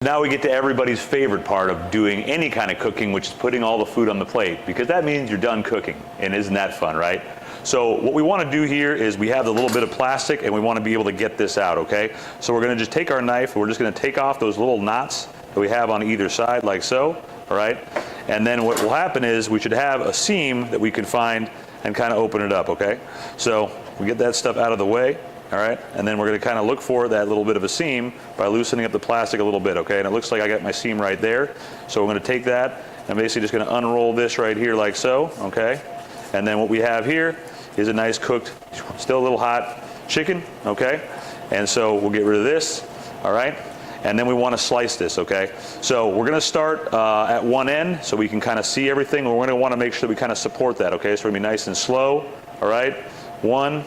Now we get to everybody's favorite part of doing any kind of cooking, which is putting all the food on the plate, because that means you're done cooking, and isn't that fun, right? So what we want to do here is we have the little bit of plastic, and we want to be able to get this out, okay? So we're going to just take our knife, and we're just going to take off those little knots that we have on either side, like so, all right? And then what will happen is we should have a seam that we can find and kind of open it up, okay? So we get that stuff out of the way. All right, and then we're going to kind of look for that little bit of a seam by loosening up the plastic a little bit, okay? And it looks like I got my seam right there. So we're going to take that, and I'm basically just going to unroll this right here like so, okay? And then what we have here is a nice cooked, still a little hot chicken, okay? And so we'll get rid of this, all right? And then we want to slice this, okay? So we're going to start at one end so we can kind of see everything. We're going to want to make sure that we kind of support that, okay? So we're going to be nice and slow, all right? 1,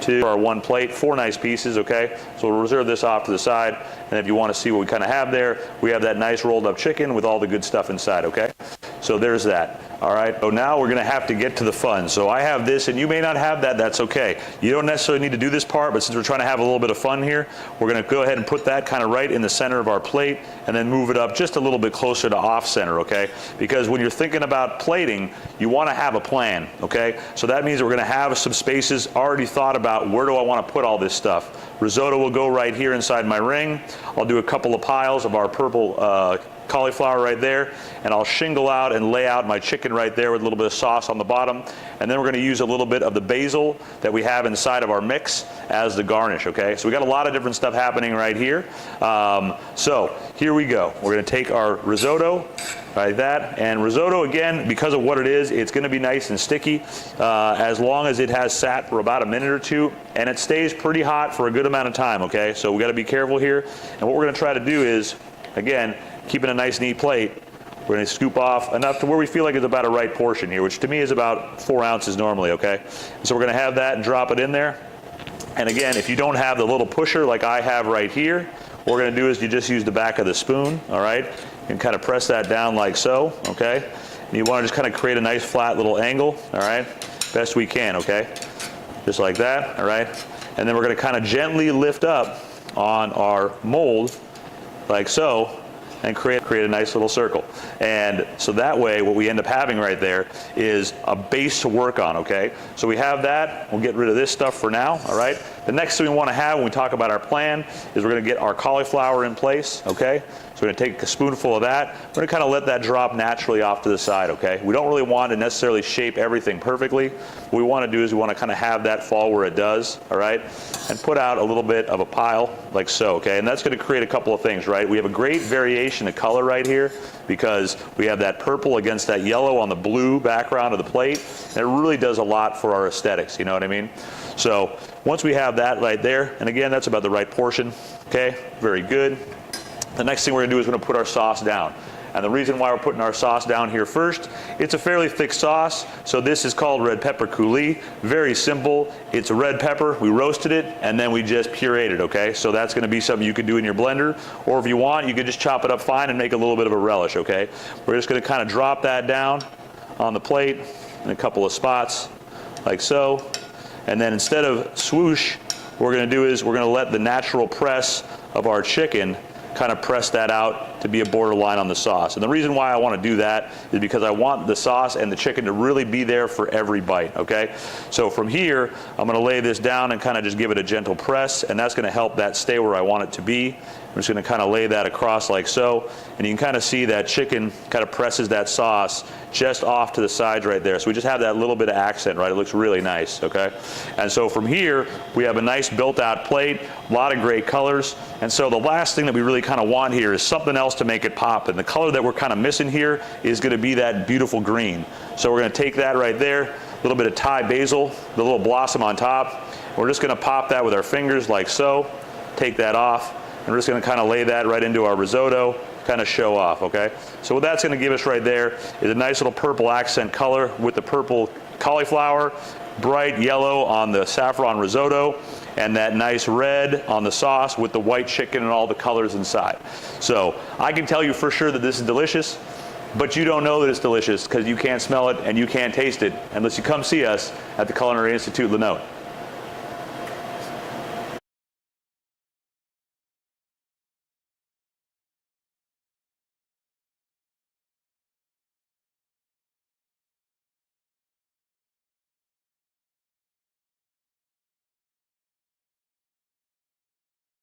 2, our one plate, 4 nice pieces, okay? So we'll reserve this off to the side, and if you want to see what we kind of have there, we have that nice rolled up chicken with all the good stuff inside, okay? So there's that, all right? So now we're gonna have to get to the fun. So I have this, and you may not have that, that's okay. You don't necessarily need to do this part, but since we're trying to have a little bit of fun here, we're gonna go ahead and put that kind of right in the center of our plate, and then move it up just a little bit closer to off center, okay? Because when you're thinking about plating, you wanna have a plan, okay? So that means we're gonna have some spaces already thought about, where do I wanna put all this stuff? Risotto will go right here inside my ring. I'll do a couple of piles of our purple cauliflower right there, and I'll shingle out and lay out my chicken right there with a little bit of sauce on the bottom. And then we're going to use a little bit of the basil that we have inside of our mix as the garnish, okay? So we got a lot of different stuff happening right here. So here we go. We're going to take our risotto like that, and risotto, again, because of what it is, it's going to be nice and sticky as long as it has sat for about a minute or two, and it stays pretty hot for a good amount of time, okay? So we got to be careful here, and what we're going to try to do is, again, keeping a nice neat plate, we're going to scoop off enough to where we feel like it's about a right portion here, which to me is about 4 ounces normally, okay? So we're going to have that and drop it in there. And again, if you don't have the little pusher like I have right here, what we're going to do is you just use the back of the spoon, all right? You can kind of press that down like so, okay? And you want to just kind of create a nice flat little angle, all right? Best we can, okay? Just like that, all right? And then we're going to kind of gently lift up on our mold like so, and create a nice little circle. And so that way, what we end up having right there is a base to work on, okay? So we have that. We'll get rid of this stuff for now, all right? The next thing we want to have when we talk about our plan is we're going to get our cauliflower in place, okay? So we're going to take a spoonful of that. We're going to kind of let that drop naturally off to the side, okay? We don't really want to necessarily shape everything perfectly. What we want to do is we want to kind of have that fall where it does, all right? And put out a little bit of a pile like so, okay? And that's going to create a couple of things, right? We have a great variation of color right here because we have that purple against that yellow on the blue background of the plate. And it really does a lot for our aesthetics, you know what I mean? So once we have that right there, and again, that's about the right portion, okay? Very good. The next thing we're going to do is we're going to put our sauce down. And the reason why we're putting our sauce down here first, it's a fairly thick sauce. So this is called red pepper coulis. Very simple. It's a red pepper. We roasted it, and then we just pureed it, okay? So that's going to be something you could do in your blender. Or if you want, you could just chop it up fine and make a little bit of a relish, okay? We're just going to kind of drop that down on the plate in a couple of spots, like so. And then instead of swoosh, what we're going to do is we're going to let the natural press of our chicken kind of press that out to be a borderline on the sauce. And the reason why I want to do that is because I want the sauce and the chicken to really be there for every bite, okay? So from here, I'm going to lay this down and kind of just give it a gentle press, and that's going to help that stay where I want it to be. I'm just going to kind of lay that across like so, and you can kind of see that chicken kind of presses that sauce just off to the sides right there. So we just have that little bit of accent, right? It looks really nice, okay? And so from here, we have a nice built-out plate, a lot of great colors, and so the last thing that we really kind of want here is something else to make it pop, and the color that we're kind of missing here is going to be that beautiful green. So we're going to take that right there, a little bit of Thai basil, the little blossom on top. We're just going to pop that with our fingers like so, take that off, and we're just going to kind of lay that right into our risotto, kind of show off, okay? So what that's going to give us right there is a nice little purple accent color with the purple cauliflower, bright yellow on the saffron risotto, and that nice red on the sauce with the white chicken and all the colors inside. So I can tell you for sure that this is delicious, but you don't know that it's delicious because you can't smell it and you can't taste it unless you come see us at the Culinary Institute Lenotre.